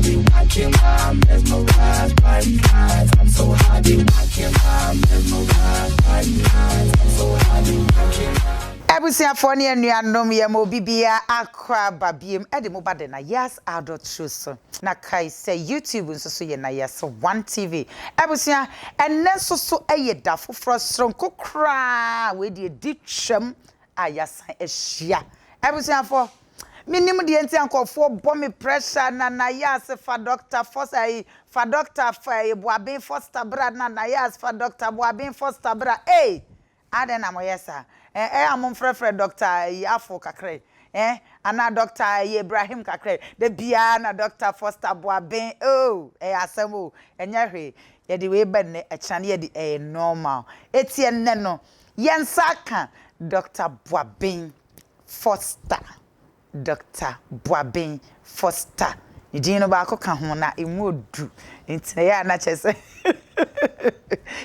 happy watching while I'm mesmerized by these eyes. I'm so happy watching while I'm mesmerized by these eyes. I'm so happy watching. Ebusia foni anuanom ye mo bibia akwa babiem e de mo bade na Nayas adult shows na kai say YouTube nso so ye Nayas 1 TV ebusia enne so eye da foforo sronko kra we de ditwam ayasan ehia ebusia fo minim de enti ankofo bo me pressure na Nayas fa doctor Faya fa doctor Faya Buabeng Foster bra na Nayas fa doctor Buabeng Foster bra adena moyesa amon frefre doctor afo kakre ana doctor Ibrahim kakre de bia na doctor Foster Buabeng asemo enye hwe ye de we benne echane ye de normal etie nne no yensaka Dr. Buabeng Foster Dr. Buabeng Foster idino ba akoka ho na emodu ntine ya na chese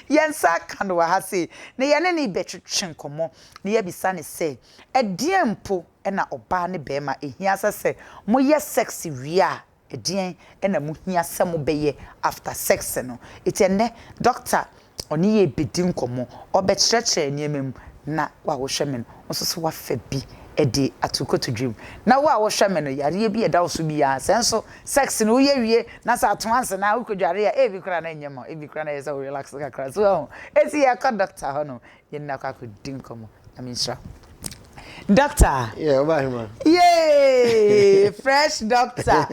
yensa kan wa ha se ne ye ne betwetwe nkomo ne ye bisa ne se edien mpo na oba ne bema ehia sese mo ye sex wia edien na mo hia se mo beye after sex no etene doctor oni ye bedi nkomo obekyerekye niemem na wa wo hweme no oso wa fa bi edi atukoto dream na wa wo hweme no yare bi eda so bi ya senso sex no ye wie na sa atonse na ukodware ya bi kura na nyema bi kura na yesa relax kakra so esi ya ka doctor ho no ye na kwa ko dinkomo aminsha doctor man. Yay fresh doctor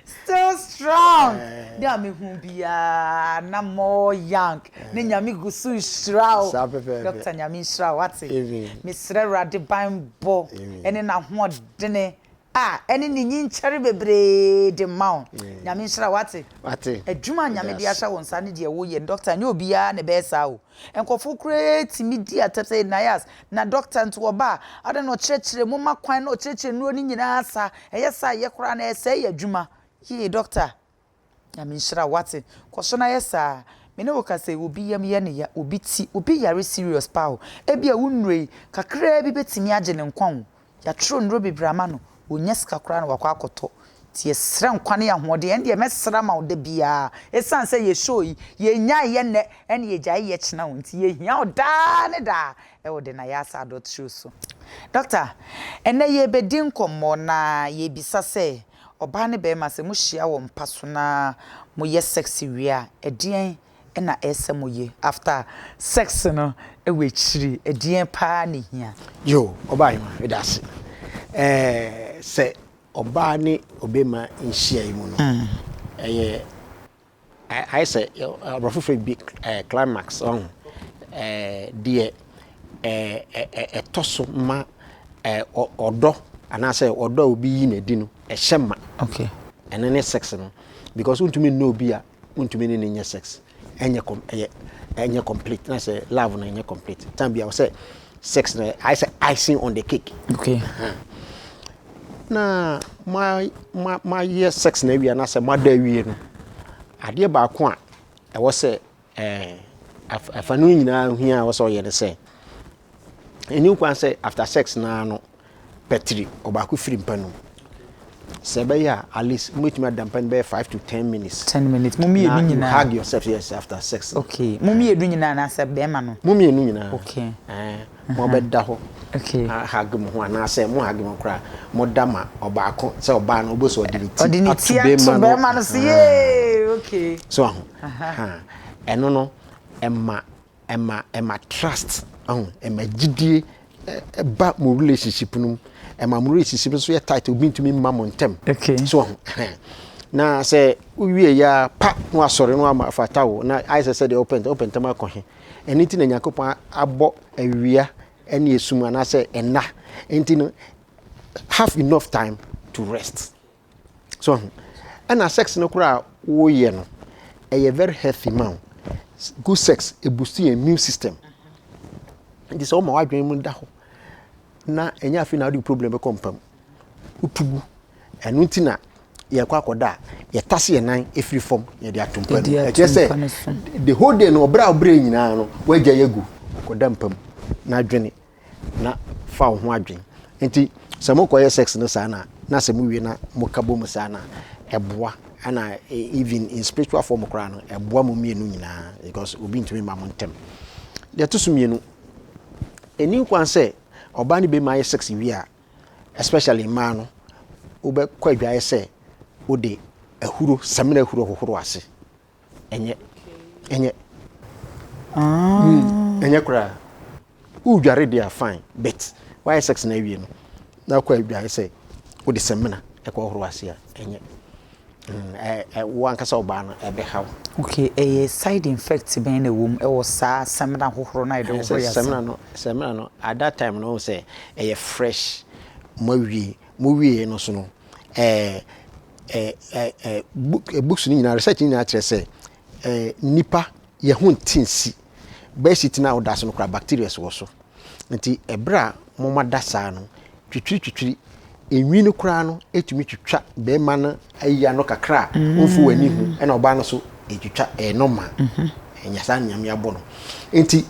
still strong dia me hu bia na more young ne nyame gusu shraw doctor nyame shraw what's it Mr. Rade Bambo ene na hodene ene ni nyinchere bebre de maw nyame shraw what's it adwuma nyame dia hwa wonsa ne de wo ye doctor ne obia ne be sa o enkofo create media tap say Nayas na doctor nto oba ade no chirechire mo makwan no chirechire no ni nyina asa eyesa ye kora na ese ye adwuma ye doctor nyame shraw what's it koso na yesa me ne woka say obi yam ye ne ya obi ti obi yare serious power ebia wunrei kakra bi betimi age ne nkwan ya tro nro bebrama no onya sika kora na wakwa akoto tie sra nkwane ya hode ende ye mesra ma ode bia esan say ye show ye nya ye ne ene ye gya ye chena wonti ye hia oda ne da e wode na ya sa dot show so doctor ene ye bedin komo na ye bisa say oba ne be ma se mu hia wo mpaso na mo ye sexy wia edien na ese mo ye after sex no e we chiri edien pa ne hia yo oba ma edase se oba ni obema nhia yi mu no I say rough big climax on die toso ma odo ana say odo obi yi na di no hyema okay and then sex no because untumi no bi a untumi ni nya sex enye complete na say love na enye complete time bi I say sex na I say icing on the cake okay na my year sex na wi na say mada wi no ade ba ko a e wo say afanu nyina hia wo so ye ne say eni kwan say after sex na no petri obako firi mpanu Sebaya at least much madam pen be 5 to 10 minutes. 10 minutes. Mummy edu nyina. Hug yourself yes after sex. Okay. Mummy edu nyina na se be ma no. Mummy edu nyina. Okay. Mo be da ho. Okay. Hug mo ho na se mo hug mo kra. Mo dama obako se oba na oboso odiniti. Odiniti to be ma no se okay. So eno no emma trust emma gidie ba mo relationship no emma mo relationship so ye title be to me mama ntem. Okay. So na say uwie ya pa no asore no ama fatawo na I said the open tema ko he anything na yakopon abo awia ene esum na say ena enti no have enough time to rest. So and sex no kura wo ye no a very healthy man. Good sex e boost your immune system. This all my adwen mu da ho na enya afi na do problem be kompam utugu enu ntina ye kwa koda ye tase ye nan efiri form ye de atompam e je say the whole day no obra nyina no waja yegu koda mpam na adwene na fa ho adwen nti se mo koye sex no sa na se mo wie na mo kabo mo sa na eboa and even in spiritual form crown a boa mu mienu nyina because obi ntumi ma montem de to so mienu eni kwan say oba ni be my sex wi a especially man no obe kwa dwae say ode ahuro samina ahuro hohoro ase enye enye kura udware dia fine but why sex na wi no na kwa dwae say ode samina ekọ hohoro ase a enye one kasa oba no ebe how okay a side effect ben na wom e wo sa samina hohoro na ide hohoro ya semina no at that time no say e fresh mawie no so no books ni na research ni na kire say nipa ye ho ntinsi basic na odaso no kra bacteria so so nti ebra moma dasa no twitwi enwi no kra no etumi twitwa be ma no ayiya no kakra onfu wani hu e na oba no so etwitwa normal enyasa nyame abo no nti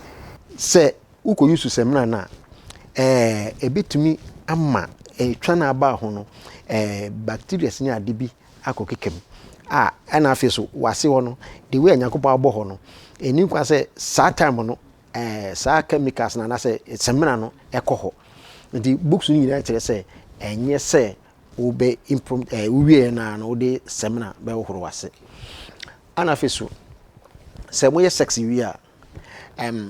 se uko yusu semna na ebetumi ama etwa na aba ho no bacteria ni ade bi akokekem ana afi so wase ho no the way anyakopa abo ho no eni kwa se sa time no sa chemicals na se semna no ekoho nti books ni nyina kire se enye se obe improve uwie na no de semna be wohoro wase ana afi so se moye sexy wi a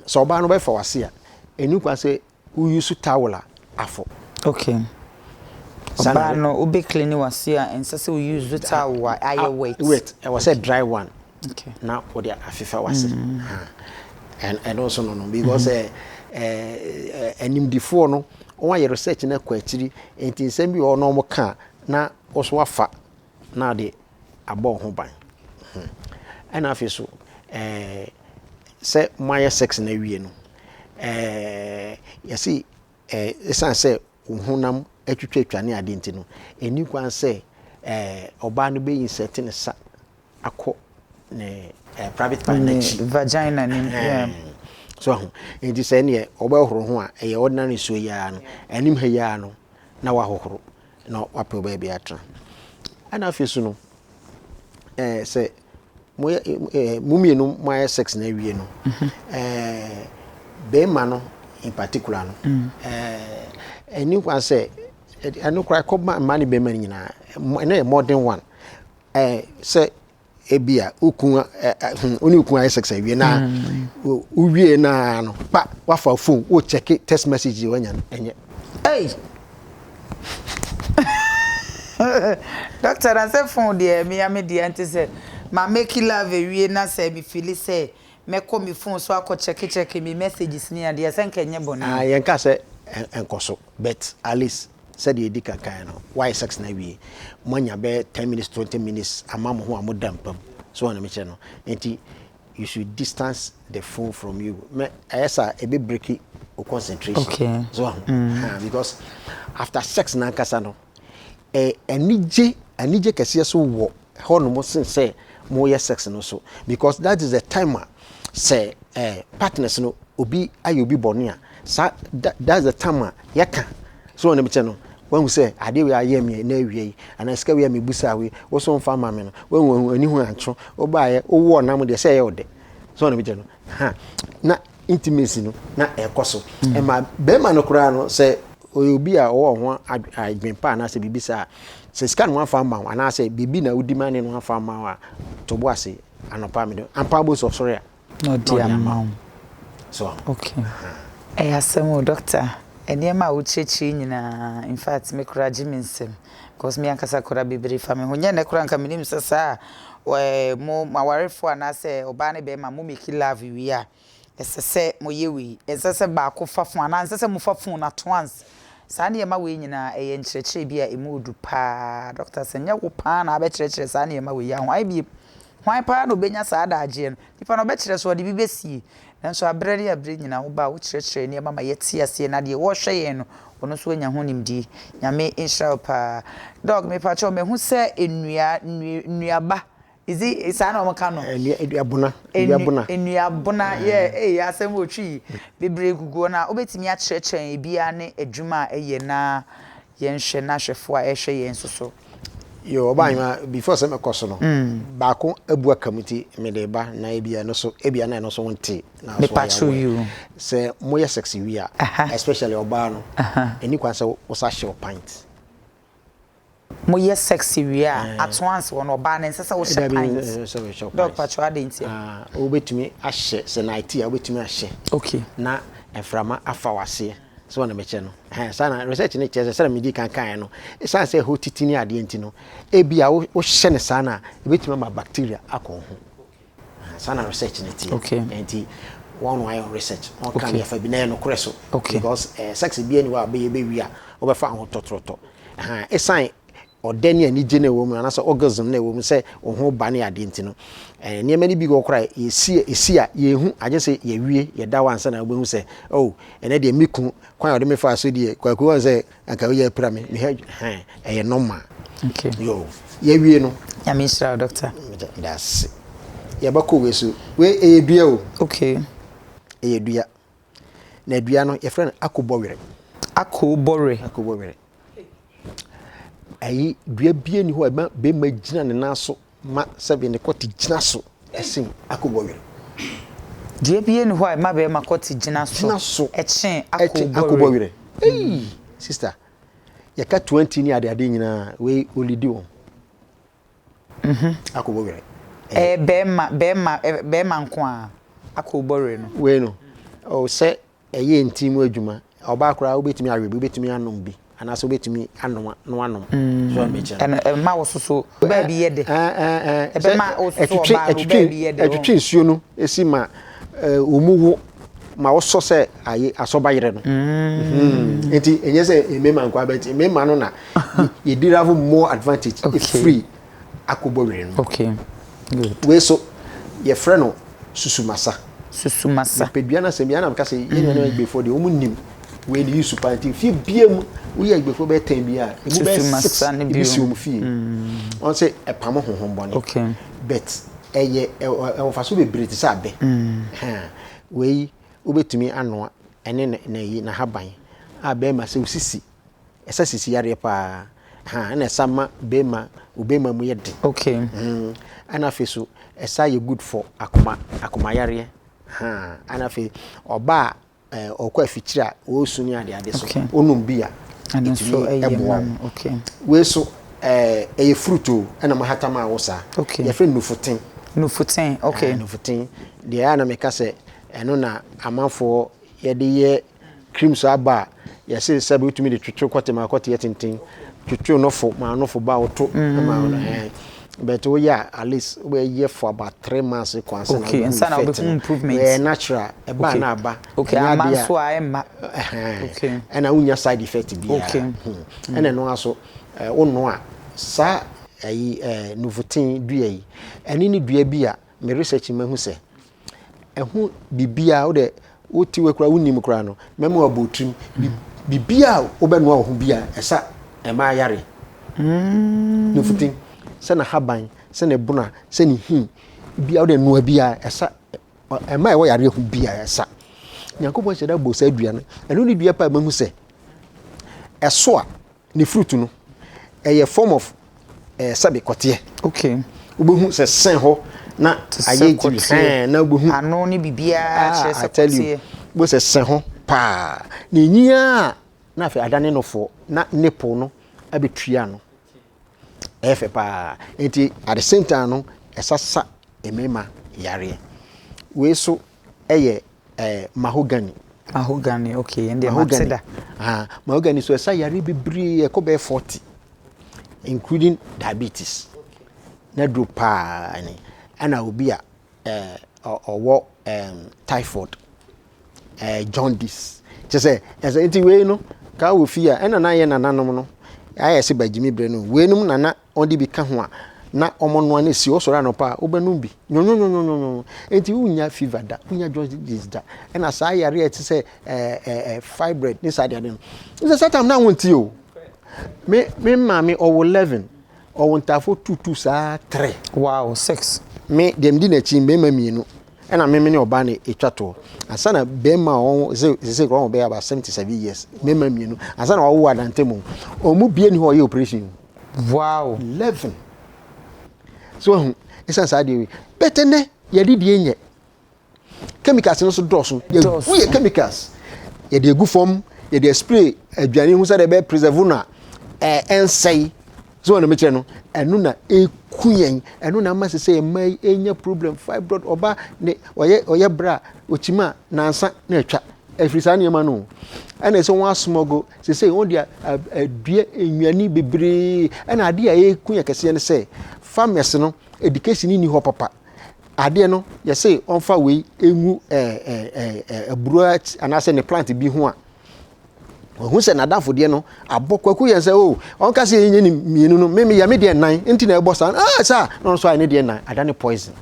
so ba no be fa wase a eni kwa se u use towel afo okay ba no obe clean wase a ense se we use towel aye wait I was a dry one okay now for the afifa wase and also no because animdifo no on your research na kwatiri enti nsem bi o no mo ka na oso afa na de abo ho ban and afi so say my sex na wie no yesi esan say honam atwitwa ne ade enti no eni kwan say oba no be insert ne sa akọ ne private part vagina ni so enti say ne oba horo ho a e ordinary so ya no anim ha ya no na wa hohoro na wape oba bi atra ana afi so no say mumie no my sex na wie no be ma no in particular no eni kwan say anu kra ko mani be man nyina na modern one say ebia ukun oni ukun sex awie na uwie na no pa wafa phone wo check text message wanya enye hey doctor answer phone there me am the anti say ma make love awie na say me feel say me call me phone so akọ check me messages ni ade say nkenye bona yenka say enkoso but at least said the edika kan no why sex na wie manya be 10 minutes 20 minutes amam ho amodampam so na me che no enti you should distance the phone from you me esa e be break o concentration okay so because after sex na kasa no anije kese so wo ho no mo say mo ye sex no so because that is the time say partners no obi ayobi bonia that's the time yaka so na me che no when we say ade we aye me na awie ana sika we me busa we wo so mfa ma me no when ani hu ancho obaye owo na mo de say ye ode so na me che no na intimacy no na ekoso e ma be ma no kura no say obi a wo ho adwenpa na say bibisa say sika no afa ma ana say bibi na udi ma ne no afa ma wa to bo ase anopa me do ampa bo so sorry no dear mom so okay asemo doctor enema wo chechi nyina in fact me kura jiminsem because me ankasa kura bibiri fa me honye ne kura nka minim sasa mo mawarefo ana say oba ne be ma mo make love wi a esese mo yewi esese ba ko fafon ana esese mo fafon na once sa ne ma we nyina eye nkyerechire bi a emudu pa doctor senya wo pa na abekyerekire sa ne ma we ya hwan bi hwan pa no benya sa da age no tipa no bekire so de bi besie nanso abrere abre nyina wo ba wo kyerechire ne mama yeti ase na de wo hweye no ono so nya ho nimdi nyame Israel pa dog me pa cho me hu se enuaba izi sa na o maka no enuabuna ye asem otwi bebre gugu na obetimi a kyerechire bia ne adwuma eye na ye nhwe na hwefo a ehwe ye nsoso Yo ba before say me koso no ba ko abu akamuti me de ba na ebia no so wonte na so you say moye sexy wi a especially oba no eni kwa say wo sa hye pint moye sexy wi a at once won oba na nse say wo hye pint dog patro adenti wo betumi ahye say night a wo betumi ahye okay na eframa afa wase so wana meche no sana research ni chese sana midi kan no sana say ho titini ade enti no ebia wo hye ne sana ebetuma ma bacteria akọ ho sana research ni ti enti one way research on kan ya fa bi na no kreso because sex bi ani wa be wi a wo be fa ho totroto esan odani ani je na wo mu anasa orgasm na wo mu say ho ba ne ade enti no niema ni bi go kra esi a ye hu aje say ye wie ye da wansa na wo hu say oh ene de miku kwan ode me fa so de kwaku won say anka wo ye pra me ye normal yo ye wie no ya me sure doctor that's ye ba ko we so we edua o okay edua na edua no ye friend akobowere ayi dua bie ni ho be ma gina ne naso ma sebe ne koti gina so esin akobowere dua bie ni ho ma be ma koti gina so echen akobowere sister ya ka 20 ni ade nyina we olidi won akobowere be ma nko a akobowere no we no o se eye ntimu adwuma oba akora obetimi awebi obetimi anom bi anaso betimi anoma no anom so meche ma wo soso ba bi yede ebe ma wo soso ba bi yede etwetwe nsuo no esi ma omuwo ma wo so se aye asoba yire no enti enye se emema nkwa bet emema no na ye derive more advantage if free akobowere no okay good we so ye frɛ no susumasa pedua na se bia na mka se ye na before de omunim we dey use panty fi biem we ya gbefo be 10 bia e mu be 6 e bi si omu fi on say e pam honhom bone okay but eye e fa so be brete sa be we obetumi anoa ene na yi na haban abe ma se usisi esa sisi yare pa na sama be ma obema mu yede okay ana fe so esa ye good for akoma yare ana fe oba okwa fichira o suni ade so onum bia so okay we so e fruit ana mahatama wosa ye fe nufuten okay nufuten de ana me ka se eno na amanfo ye de ye cream so aba ye se sabe utumi de twetwe kwate ma kwate yetintin twetwe nofo ma nofo ba woto ma but we ya at least we year for about 3 months concern okay and sana be improvement natural e ba na aba okay am so I am okay and unya side effect bi okay and no aso wonno a sa ayi nuvutin dua yi eni ni dua bi a me research mahu se ehu bibia wo de wotiwe kura wonim kura no memo abotrim bibia wo be no ho bia esa e ma yare nuvutin sana haban sana buna sana hin bia wo de no bia esa e ma e wo yare hu bia esa nyankopon se da bo sa dua no eno ni dua pa mahu se eso a ni fruit no a form of sabe kotie okay ubehu se sen ho na aye ti na ubehu ano ni bibia che se kotie bo se sen ho pa na nyia na fe adane no fo na nipple no abetua no efe pa enti at the same time no esasa emema yare we so eye mahogany okay and the mahogany mahogany so esa yare bebre e ko be 40 including diabetes na do pa ni ana obi a owo typhoid jaundice just as enti we no ka wo fi a ena na ye nananom no aye se bagimi bre no we num nana ondi bi ka ho a na omono na si osoro no pa obenum bi nyonyo enti unya fever da unya jaundice da ena sa yare eti se fibroid ni sa de no is a time na wonti o me mami owo 11 owo ntafo 22 sa 3 wow 6 me dem di na chi me mamienu ena me ne oba na etwato asana be ma on ze go be about 77 years me mamienu asana owo adantemu omu bie ni ho ye operation Wow. 11. So it's an idea. Better ne ye did ye chemicals no so doso. We chemicals. Ye de good form, ye de spray aduane hu say de be preserve na ensay. So na me che no enu na ekuyen enu na ma say mai enya problem fibroid oba ne oye bra ochima na ansa na atwa afrisa ne ma no ana so won asmogo say won dia adua enwani bebre ana ade a ekuyen kese ne say farmers no education ni ho papa ade no ye say onfa we enwu abruat anase ne plant bi ho a who said Nadafo de no abokwaku yen say oh on ka say yen ni mienu no me ya me de nan enti na ebo san sir no so I need de nan adane poison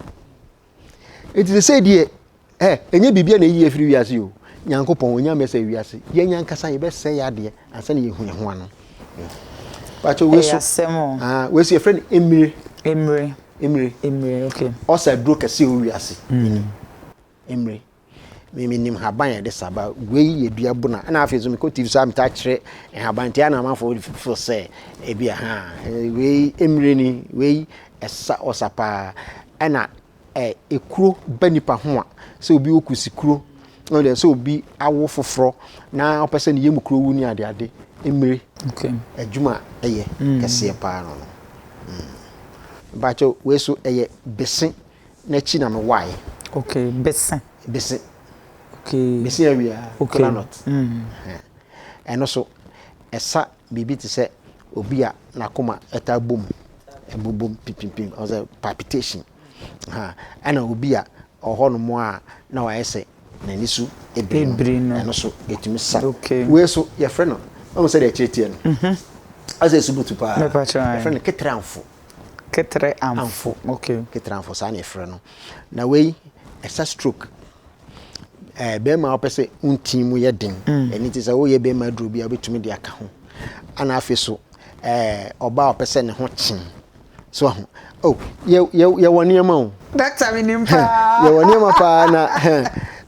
it is say de enye bibia na yi afiri wiase o nyankopon onya me say wiase ye nyankasa ye be say ya de ansa na ye hu ye ho ano pacho we so we see a friend Emre okay o say dro kase o wiase Emre me nim haban ya de saba we yedua bona na afezo me ko TV so am ta kire haban tia na manfo for say e bia we Emre ni we esa osapa na ekuro banipa ho a se obi okusi kuro no de se obi awo foforo na opese ne yemu kuro wu ni ade Emre okay adwuma eye kase pa no bacho we so eye besen na chi na me why okay besen okay besen area okay not and also esa bibi ti se obi a nakoma eta bom ebobom pipim or the palpitation ana obi a oho no mo a na wa ese na nisu ebri no and also etimi sa okay we so your friend no o say dey chetie no as a subutu pa your friend ketranfo okay ketranfo sa na friend no na we esa stroke be ma opese untimu ye den eni ti say wo ye be ma duro bia obetumi de aka ho ana afi so oba opese ne ho chin so ho oh ye woni ma o doctor mi nimpa ye woni ma pa na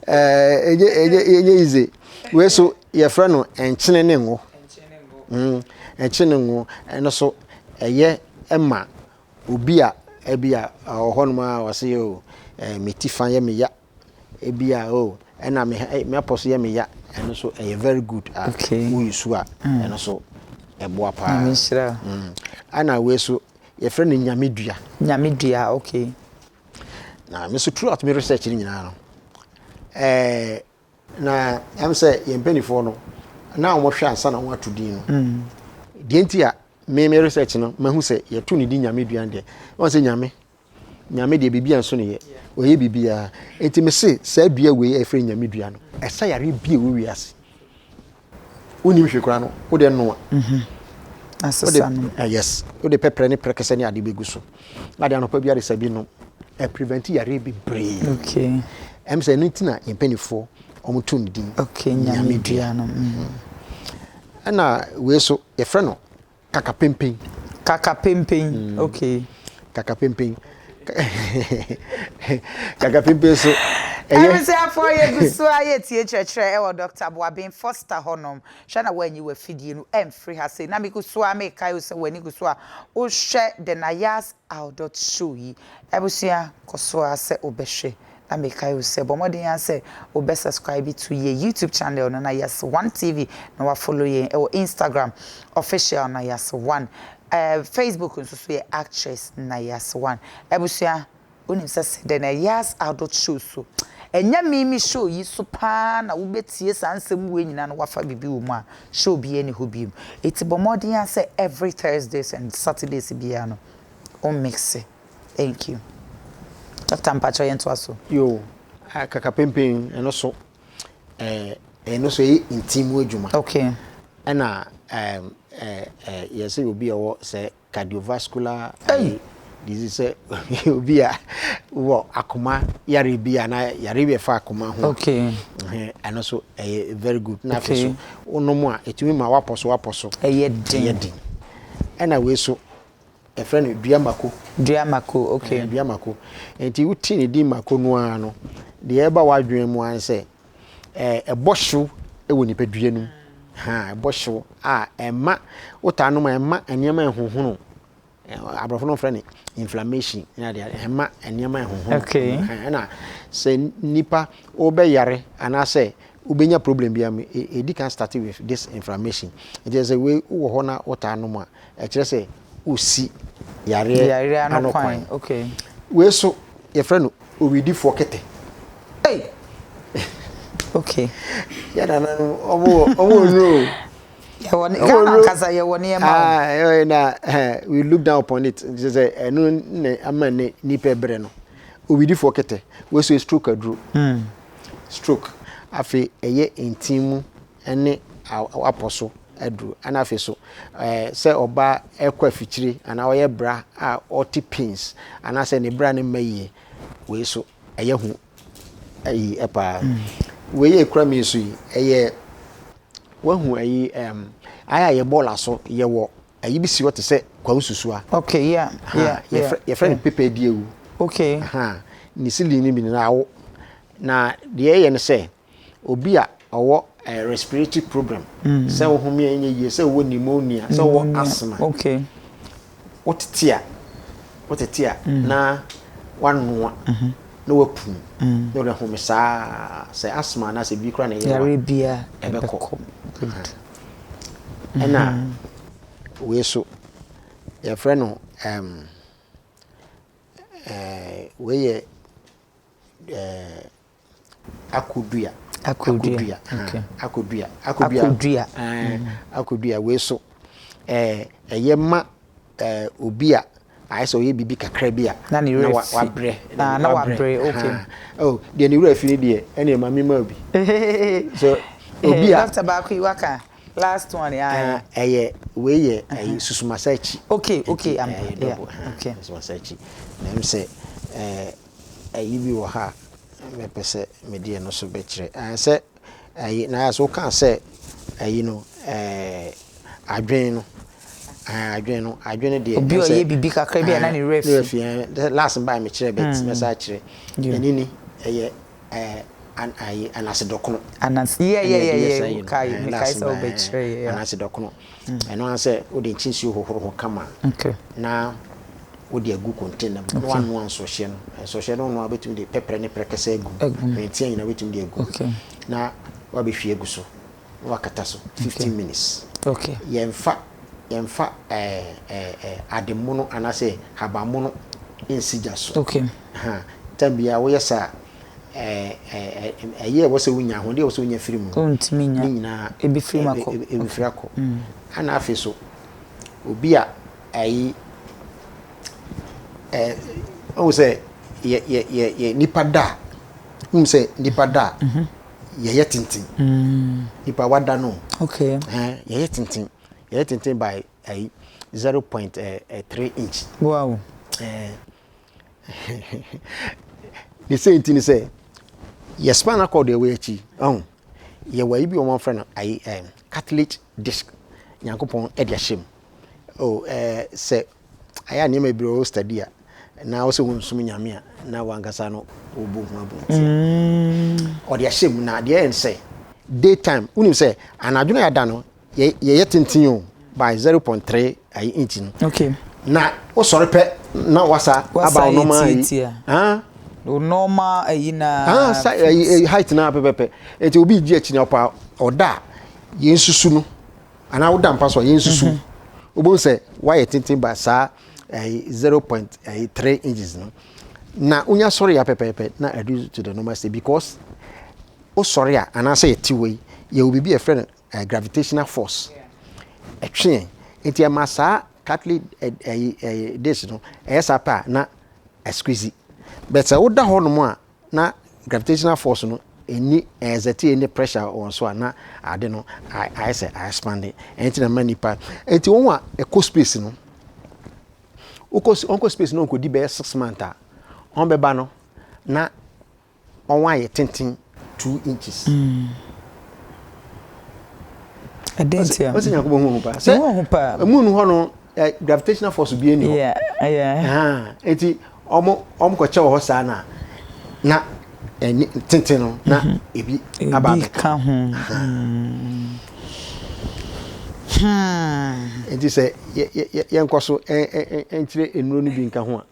enye ize we so ye fra no enchene ne ngo enchene ngo eno so eye ema obi a ebia ohonum a wase o metifan ye me ya ebia o ena me aposo ye me ya eno so very good we use a eno so ebo apa misra ana we so ye friend nyamedua okay na me so throughout me research ni nyina no na am say ye mpanifo no na omo hwe ansa na won atudin no de nti a me research no mahu say ye tu ni di nyamedua de won say nyame de bibia nso ne ye oye bibia enti me se sa dua we e fre nyamedua no esa yare bia we wiase unim hwekura no wo de no asesa no yes wo de pepper ne prekese ne ade begu so na de anopa bia de sabi no prevent yare bi brain okay em say ntina impenifo omutu ne din okay nyamedua no ana we so e fre no kaka pempeng okay kaka pempeng kaka pempeng so every say for you go so aye tie chechre e wo Dr. Buabeng Foster honom hwa na wanyi wa fidie no free ha say na me go so a me kai so wani go so a o hwe the Nayas outdoor show yi ebusia koso a se obehwe na me kai say bomodin ya say obe subscribe to ye YouTube channel no Nayas 1 TV na wa follow ye e Instagram official Nayas 1 Facebook nso so ye actress Nayas 1 ebusia onim say the Nayas outdoor show so enya mimi show yi so pa na wo betie sansem we nyina no wafa bibi wo mu a show bi eni ho bi eti bomodin ya say every Thursdays and Saturdays bia no on mix it. Thank you Dr. Mpacho yento aso yo kaka pempeng eno so intimo adwuma okay ana yes obi a say cardiovascular disease obi a wo akoma yare bia na yare be fa akoma ho okay eno so very good na fe so onomo a etimi ma waposo din ana we so a friend duamako okay duamako enti wuti ne di mako no a no de eba wadwen mu an se ebosho ewo nipadua nu ebosho a ema wota no ma ema enema ehunhunu abrofo no friend inflammation na de hema enema ehonhon okay na say nipa obeyare ana say ubenya problem bia me edi can start with this inflammation it is a way wo ho na wota no ma e kire say osi yare anokwan okay we so your friend owidi for kete hey okay ya na omo no ya woni Ghana kasa ya woni e ma na we look down upon it say enu ne amane nipa bre no owidi for kete we so stroke adru stroke afi eye intimu ene aposo adru ana afi so se oba ekwa fichire ana oye bra a oti pins ana se ne bra ne maye we so eye hu ayi epa we ye kra mi so yi eye wahu ayi aya ye bola so ye wo ayi bi si wote se kwa ususua okay yeah ye friend pepe die wu okay ni sili ni bi na awo na de ye ne se obi a owo respiratory problem se wo home enye ye se wo pneumonia se wo asthma okay wotetia na wanua na wapum na re home sa se asthma na se bi kra na ye Arabia ebeko ena we so your friend no we ye akudua okay akudua we so eye ma obi a ai so ye bibi kakra bia na wabre na wabre okay oh de ni wura fini de ene ma mi ma obi so obi a Dr. Bakwi waka last one eye we ye susumasachi okay I'm yeah okay susumasachi na me say ayi bi wo ha me pese me die no so be kire say ayi na so kan say ayi no adwen de obi o ye bibi kakra bi na ni refi last by me kire bet me sa kire enini eye anase dokono anase yeah kai so be kire anase dokono eno an say o de chinsi hohoro kama okay na o de agu container no one so hye no abetum de pepper ne prekese agu mentia ina betum de agu okay na wa be hwie agu so wakata so 15 minutes okay yemfa ademono anase habamono insija so okay tambia wo yesa eye wo se wunya ho de wo se wunya firimu ontimi nya nyina ebi firimako ana afi so obi a ayi o se ye nipa da se nipa da ye tintin nipa wada no okay ye tintin by 0.3 inch wow the same thing say your spinal cord the way chi ye wa ibi o mon friend ai cartilage disc yankopon e dia shem say aya ne ma bi o study a na wo se wonsum nyame a na wangasa no obo hu abonti o dia shem na dia en say daytime unim say anadwo ya da no ye tintin o by 0.3 inch no okay na o sore pe na wasa aba no ma no normal ayina height na pepepe eti obi gi achi na opa oda yensusu no ana oda mpa so yensusu obo se why tintin ba sa 0.3 inches no na unya sorry ya pepepe na reduce to the normal state because o sorry a ana say tiwe ye obi be a friend gravitational force etwe enti amasa cartilage this no esa pa na squeeze but say woda ho no mo a na gravitational force no eni exert any pressure on so na ade no I say I expand enti na manipa enti won a eco space no onko space no ko di be 6 months a on be ba no na on wa ye tintin 2 inches adentia o se nyakobo hu pa se hu pa moon ho no gravitational force bi eni ho yeah enti omo ko che ho sa na tintin no na ebi aba ka ho Enti say yenkoso enchire enuro ni bi nka ho a.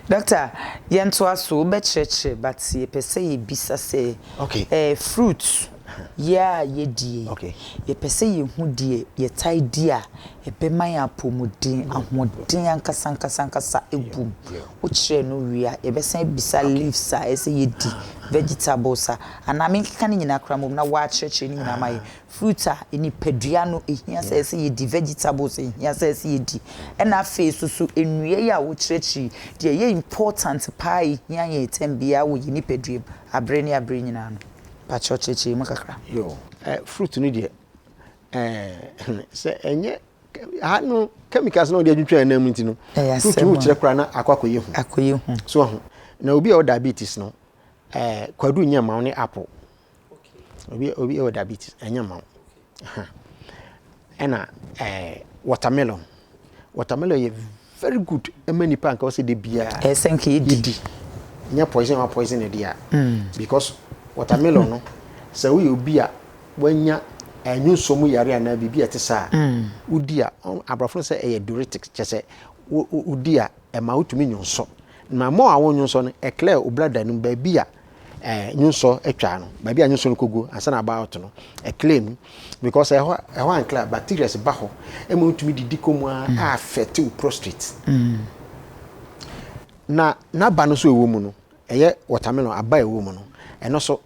Doctor, yento aso be church but ye pese ye bisa say okay. Fruits yeah ye die. Okay. Ye pese ye hu die ye tai dia e be man apomuden ahoden ankasa ebum. Wo kire no wia ye be san bisa leaves a ese ye di vegetables and I mean kan nyina kramom na wa church ni nyina mai fruit a eni padua no ehia say ese ye di vegetables ehia say ese ye di e na face so enue ya wo church de ye important pa ehia ye tembia wo yini padua abre nyina no pa church makakra yo fruit no de say enye no chemicals no de adwetwa na mu ntino fruit no kire kra na akoye hu so ho na obi o diabetes no kwadu nya ma ne apple obi o diabetes anya ma ena watermelon is very good many pan ka say de bia esenke didi nya poison e dia because watermelon no say we obi a wanya enyu somu yare na bibia te sa udi a abrafo say e diuretic chese udi a e ma utumi nyonso na mo awon nyonso no e clear oblada no ba bia nyonso etwa no ba bia nyonso no kogo ansana about no e claim because e ho an clear bacteria se ba ho e ma utumi didi komu a affect prostate na ba no so ewo mu no eye watermelon aba ewo mu no e no so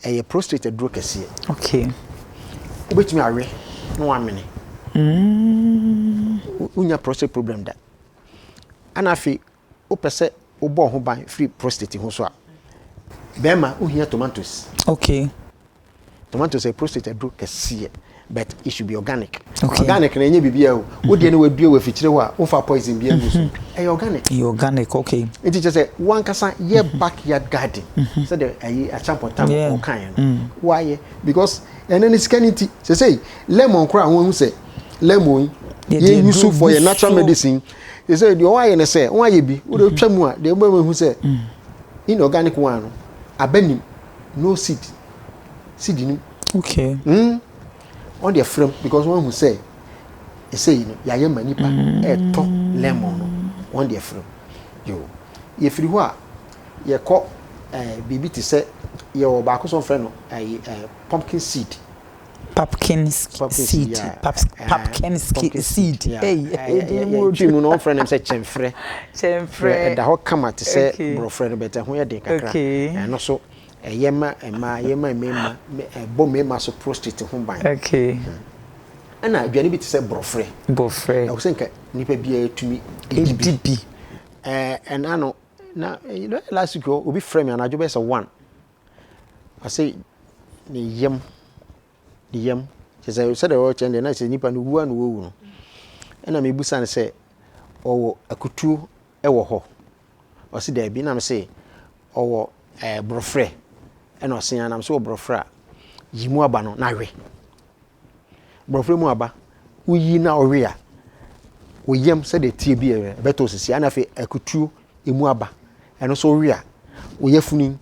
eye prostate aduro kese okay ubetumi awe no amene unya prostate problem da anafi opese obo ho ban free prostate ho so a bema uhia tomatoes okay tomatoes prostate aduro kese but it should be organic. Okay. Organic na enye bibia o wo de na wadue wa fikyire ho a wo fa poison bia mu so organic. Organic, okay. It just say one kasa ye backyard garden. So the a champion time o kan no. Why? Because enen scanity say lemon kra ho hu say lemon ye use for your natural medicine. They say the why na say why bi wo de twa mu a de mo hu say inorganic one no abanim no seed ni. Okay. On the frame because one who say you know ya manipa to lemon no on the frame yo if you wa ye call bibi to say your back so friend no pumpkin seed pumpkin seed seed hey you know friend them say chemfre da ho kama to say bro friend better ho ye de kakra and also yema mema so prostate ho ban okay ana aduane bi te say brofre I was saying nipa bia etumi edibi and ano na you know last week obi frame and ajobe say one I say ni yem say said the watch and na say nipa no wu an wo no ana me busa ne say owo akutu e wo ho o si da bi na me say owo brofre eno sen anam so brofra yimu aba no na hwe brofre mu aba uyi na owe a oyem se de tie bi e beto sisi ana fe akutuo emu aba eno so owe a oyefuni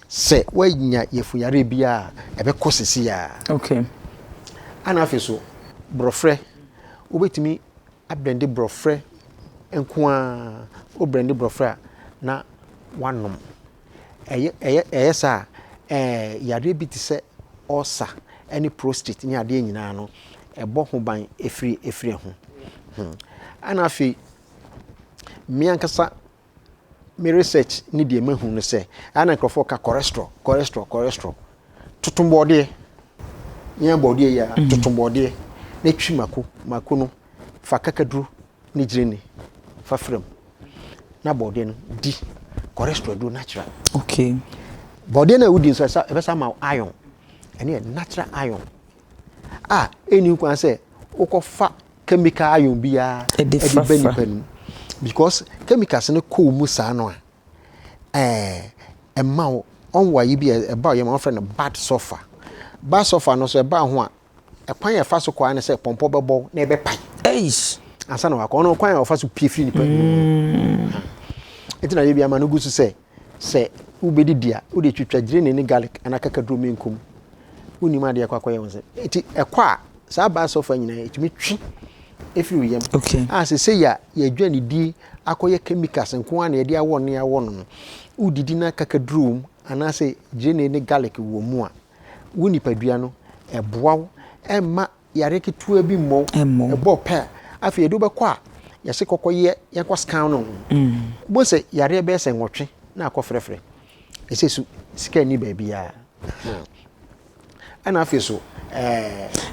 se wanya yefuyare bia ebe kosisi ya okay ana fe so brofre obetimi ablende brofre enko a oblende brofre na wanom eye sa yare bi ti se osa any prostate ni ade nyina no ebo ho ban efiri ho ana fi mi ankasa mi research ni de mahu no se ana krofo ka cholesterol tutumbode nya bode ya tutumbode na twi mako no fa kakaduru ni jireni fa frem na bode no di cholesterol do natural okay body na wudi so ebe sa ma iron ene natural iron eni kwan say ukofa chemical iron bia e di benipanu because chemicals no ko mu sa no ma onwa yi bia e ba ye ma friend bad sulfur no so e ba ho a e kwan ya fa so kwa ne say pompo bebo na e be pai ansa na wa ko no kwan ya fa so pie firi ni pa etina ye bia ma no gusu say ubedi dia udi twitwa gire ne garlic anakaka drum enkom unima de akwa ye wonse eti ekwa sa ba so fa nyina etimi twi efi yam okay say ya dwa ne di akoye chemicals nko an ye de awo no udidi na kakadrum ana say gene ne garlic wo mu a woni padua no eboawo emma yare ketua bi mo ebo pa afi edo be kwa ya se kokoye ya kwa scan no bo se yare be se nwotwe na akofrefre ese su sika ni ba bia ana afi so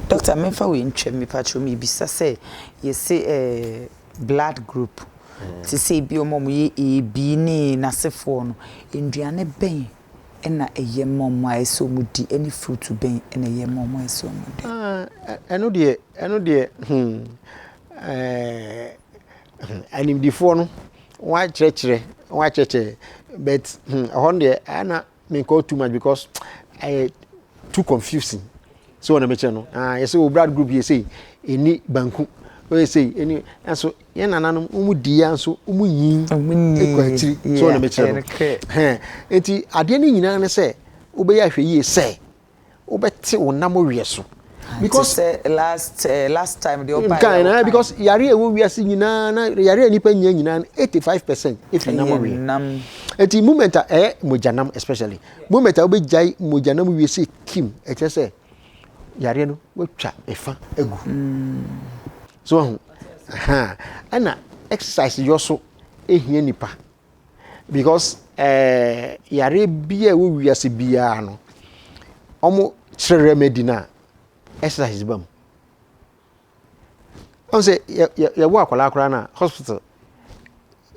doctor memfa we ntwe me patcho me bisa say ye say blood group ti say bi omom ye AB ni nasefo no enduane ben na eye momo aso mudi any fruit ben na eye momo aso mudi eno de anim difo no wa chire but on there ana me call too much because too confusing so when I mention no you say blood group you say any banku we say any so yen nananom umudi anso umunyin ekwatiri so when I mention no enti ade ne nyina ne say obeya hwe yi say obete wonam wie so because last time the open because yare ewo wiase nyina na yare nipa nyina 85% if nam wie enti moment mojanam especially moment obejai mojanam wie say kim eche say yare no watwa efa egu so ana exercise yoso ehia nipa because yare bia wo wiase bia no omo chere remedy na exercise bam on say ya wo akwala akora na hospital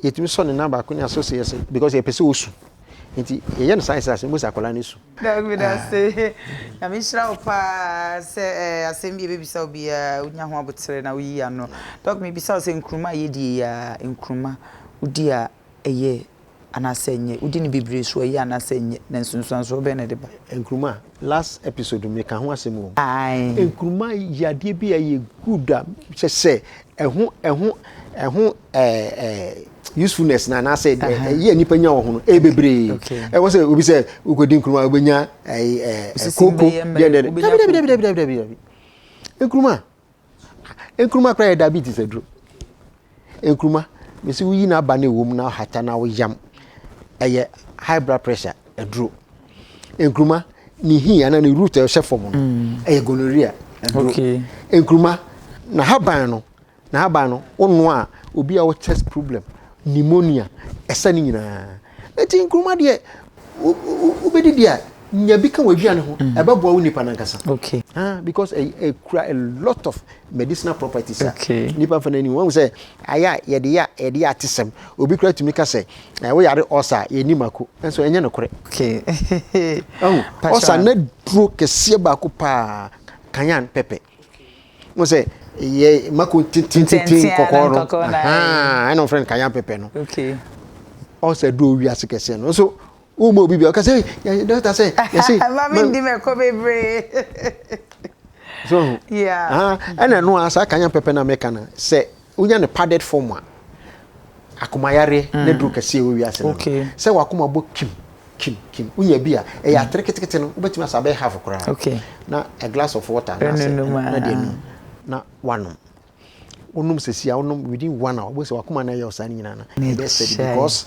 yetimi so ne number ko ni association because ye pese osu nti ye no science mo sa akwala ni su na me da say na me shira opa say asembi be bisa obi unya ho abotere na wi ya no doc me bisa say nkruma ye di ya nkruma udi a eye anasenye udi ni bibre so eye anasenye na nsunsuanso be na de ba nkruma last episode me ka ho asemo nkruma yade bi aye good say ehun usefulness na say ye nipa nya wo ho e bebre wo say obi say ukodi nkruma obenya koko nkruma kra diabetes adro nkruma me say uyi na ba na ewom na hata na wo yam high blood pressure adro nkruma ni hi ana ni root e chef mo gonorrhea okay nkruma na haban no onu a obi a wo chest problem pneumonia esa ni nyina eti nkruma de obedi dia nya bi kan waduane ho ebabo wo nipa nankasa okay because a lot of medicinal properties okay nipa fa nani won say aya ye de atesem obi kura tumi ka say wo yare osa ye ni mako enso enye no kore okay osa na duro kese ba ko pa kanyan pepe mo say ye mako tin kokoro I know friend kanyan pepe no okay osa do wi asekese no so umo bibi o ka say doctor say you see mama ndi me ko bebre so yeah ana no asa kanyan pepe na meka na say unya ne padded form a akomayare na duro kase wo wi ase no say wakoma bo kim unya bia e ya treketekete no obetima sabe half kora okay na a glass of water na say na de no na wano onum sesi a onum within 1 hour bo say wakoma na ye osani nyina na e be steady because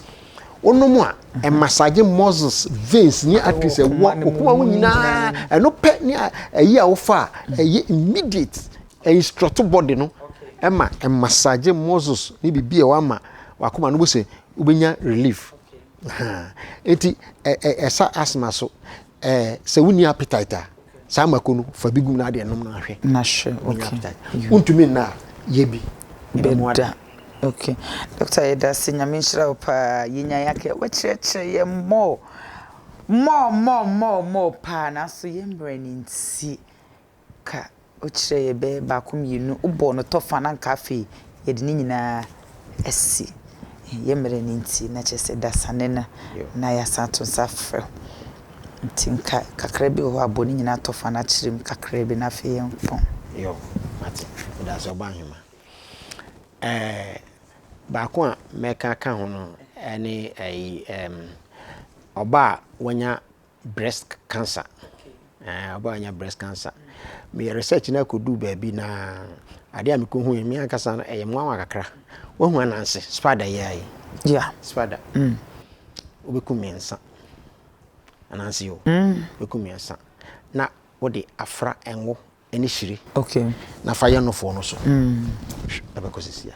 onomu a massage muscles veins ni arteries wo okuma wo nyina eno pe ni ayi a wo fa ayi immediate instruct body no ema massage muscles ni bibi e wa ma wakoma no bo say ubenya relief eti esa asthma so se woni appetite sa makonu fa bigum na de nom na hwe na hwe okay untumi na yebi beda okay doctor Eda Sinyamishra opa yinya yake wachireche ye more pa na so ye mbrani nti ka ochire ye be ba kom yinu ubo no tofa na cafe ye de nyina esi ye mbrani nti na chese dasanena na ya santo safre ntinka kakrebi ho aboni nyina tofa na chirim kakrebi na fe ye mpon yo mate da so banhima baako a meka ka ho no ene oba wanya breast cancer oba wanya breast cancer me research na ko do baby na ade am ko hu me ankasa na e mo kakra wo hu ananse spider yayi spider obeku miensa ananse yo obeku miensa na wo de afra enwo eni hiri na Faya no fo no so abeko sisia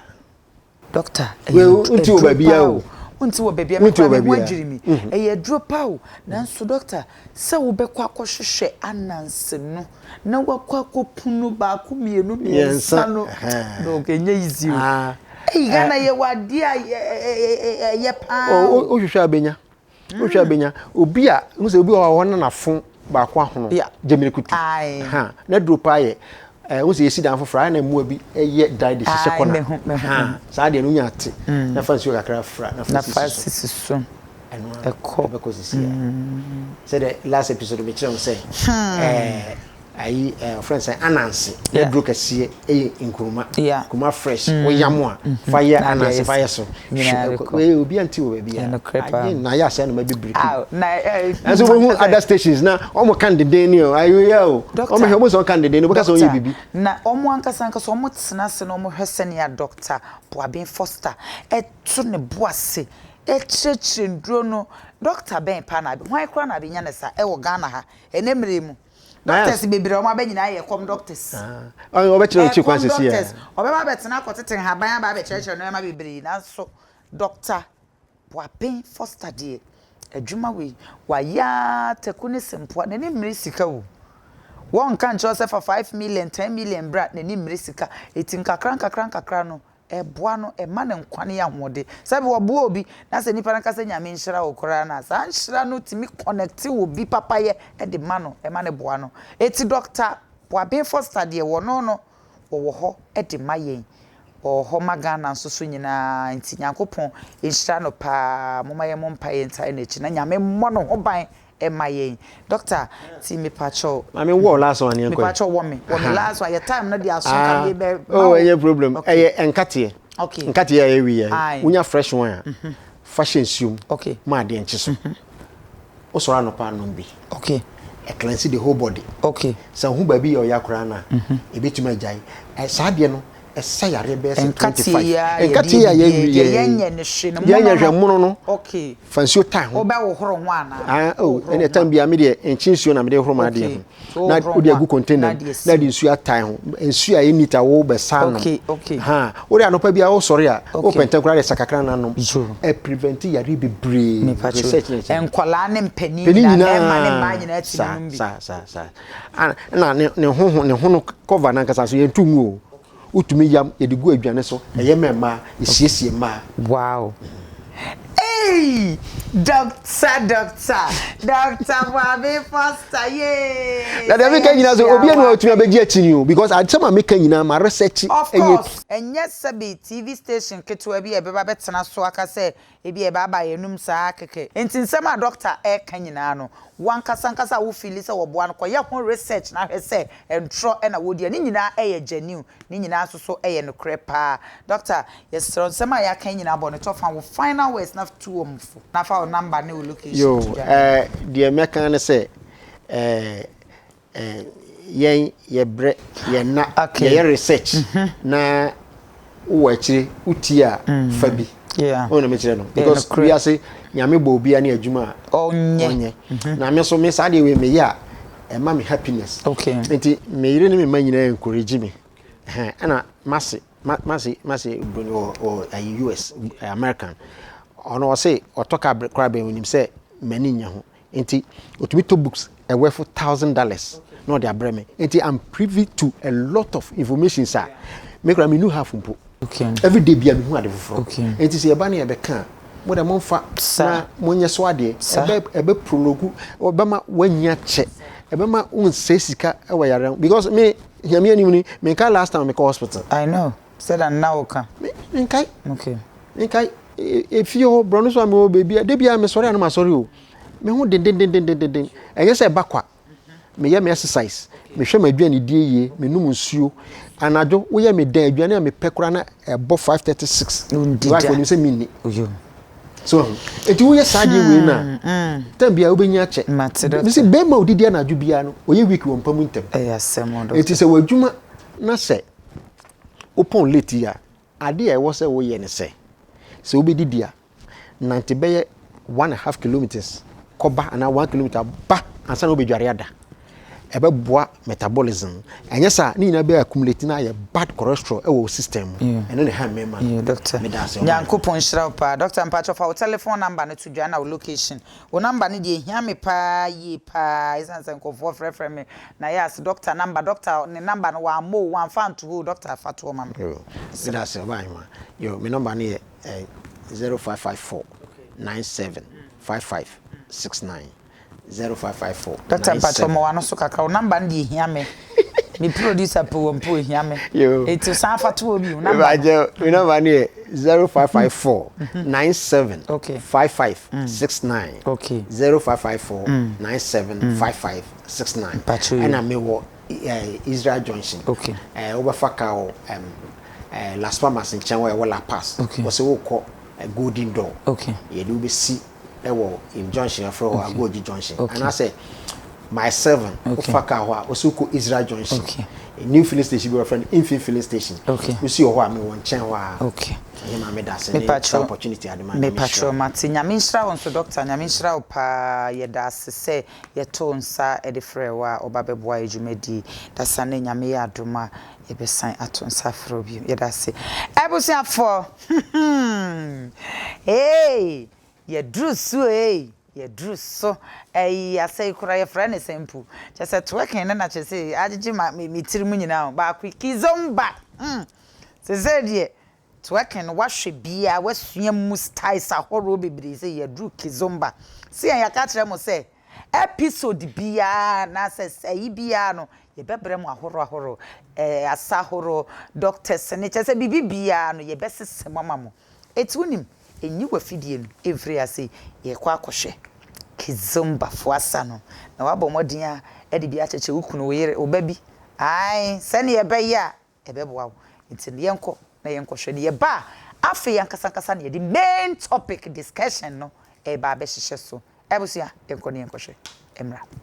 doctor we unti o baby ya o unti wo baby me kwa me wadwiri mi eye dropa o nanso doctor se wo be kwa akohwehwe ananse no na wakwa kopunu ba ko mienu miensa no do kenye easy o Gana ye wadi ye pa o hwehwe abenya obi a no se obi o wona na fon ba kwa hono Gemini kuti ha na dropa ye wo se yesi dan fofra na mu abi eye dai de hye kona ha sa de no nyate na fancy kakra fra na fancy so eko because this year said the last episode we tell say friends anansi na broke sie nkuruma kuma fresh wo yamo a Faya anansi Faya so we obi anti wo baby na ya say no ma bibiri na so wo other stations na omo candidate ni o ayo ya o omo he mo so candidate no because on bibi na omo ankasa omo tsena se no omo hwese ne ya doctor Buabeng Foster etu ne boase echechire ndro no doctor ben pa na bi hwan kra na bi nya ne sa wo Ghana ha enemre mu doctors bebere o ma be nyina ye come doctors o be chire chi kwanse si ya o be ma betena akoteten haban ba be chire no ma bebere na so doctor Buabeng Foster die adwuma we wa ya tekune sempo na ni mmiri sika wo won kan cho se for 5 million 10 million brat na ni mmiri sika etin kakran no eboa no e ma ne nkwane ya hode sabe wo bo obi na se nipa nka se nyame nhira wo kora na sa nhira no timi connect wo bi papa ye e de ma no e ma ne boa no eti doctor Buabeng Foster de wo no wo ho e de ma yen wo ho magana nso so nyina nti Nyankopon nhira no pa moma ye mo mpa ye ntai na chi na nyame mo no ho ban e ma yen doctor ti me pacho I mean wo last one yen ko me pacho wo me last one your time na dia so kan be oh any problem enkate enkate ya ewi ya unya fresh one fashion suit ma de enchi so o so ano pa no bi e cleanse the whole body so hu ba bi ya yakora na e betuma jai sa de no esa yare be 25 enkate ya yenye ne hwe no yenye hwe mono no fancy time ho be wo horo ho ana ene time bia me de enchinsuo na me de horo ma de na o de agu container na de nsuo time nsuo aye nita wo be sa no ha o de anopa bia wo sori a o pentakura de sakakra na no e prevent yare bebre research enkwala ne mpani na ma ne ma nyina ati no bi sa na ne ho no cover na nkasa so ye ntumu utumi yam yedigu adwane so eye memma esiesie ma wow hey doctor Buabeng Foster yeah na dem kan nyina so obi enu otumi abegi achini o because adema make nyina ma research enye sabi TV station keto abi e beba betena so aka se ebi e baba yenum saa keke entinsem a doctor e kan nyina no wan kasa wo feel se wo boa no ko ye ho research na hwe se entro e na wodi ni nyina e ye genuine ni nyina so e ye no crepa doctor yes nsem a ya kan nyina bo no to fa wo final words na to omfo na fa wo number ne wo location yo the American ne say yen ye bre ye na ye research na wo akire uti a fa bi ona me kire no because we are say nyame bo obi ani adwuma onye na me so me sa de we me ya e ma me happiness nti me yire ne me ma nyina encourage me ana masi broni o US American ono say otoka crab when him say mani nya ho nti otumi to books worth $1,000 no dey abreme nti I'm privy to a lot of information sir make me no have mpo every day bia me hu ade foforo nti say eba na ye be kan mo da mo fa na mo nye so ade ebe prologue obama wanya che ebema unse sika e wa yare because me hiame ani ni me ka last time me ka hospital I know said and now ka me kai kai if you brono so am baby de bia me sorry na sorry o me hu den enye se bakwa me ye me exercise me hwe ma aduane die ye me num nsuo anajo wo ye me dan aduane me pekura na ebo 536 wa ko ni se minni so eti wo ye saje we na tambia obenya che me se be ma odidi na adwubia no oye week wo mpamu ntem asem do eti se wadwuma na se upon late ya ade e wo se wo ye ne se obedidi a nante be ye 1.5 kilometers koba ana 1 kilometer ba ansa na obedware ada ebe boa metabolism enya sa ni nyina be accumulate na ye bad cholesterol e wo system ene ne ha mema doctor Yankopon shira pa doctor mpacho fa telephone number ne to dwa na location wo number ne de hia me pa yi pa isanse nkofo frefre me na yes doctor doctor ne number no wa mo wan fan to hold doctor fato ma me that's why ma yo me number ne 0554 97 5569 0554 Doctor Pachomo wano so kakao number ndi hia me mi producer po mpo hia me eto san fatu obi number we number ni 0554 97 5569 okay 0554 97 5569 and me wo Israel Junction okay obafaka o Las Palmas in Chenwa wala pass wo se wo ko Golden Door okay ye do be see ewo in junction for Agoji junction and I say my 7 ofaka ho also ko Israel junction a new filling station be friend infin filling station you see ho me won chen ho okay ye ma me da say the opportunity at the man me patro mati nyamishra on so doctor nyamishra pa ye da se ye to nsa e de frɛ wa obabeboa ejumadi da sane nyame ya adoma ye be san ato nsa frɛ obi ye da se ebusia for hey ye drusu ye druso asay kura ye frɛ ne sempu chese twerking na chese agigi ma me tirimu nyina ba ku kizomba se de twerking wahwe bia wasua mu styles ahoro bebre se ye dru kizomba se ya ka kire mo se episode bia na se yi bia no ye bebre mu ahoro asahoro doctors ne chese bibia no ye besese mama mo etunim enyi wa fidie no every ase ye kwa akohwe kizomba fuasa no na wabɔ modin a ede bi acheche ukunu yere obabi ai sene ye be ya ebeboa nti yenko na yenkohwe ne ye ba afi yankasa na ye the main topic discussion no e ba be hyehyɛ so ebusia yenko ne yenkohwe emra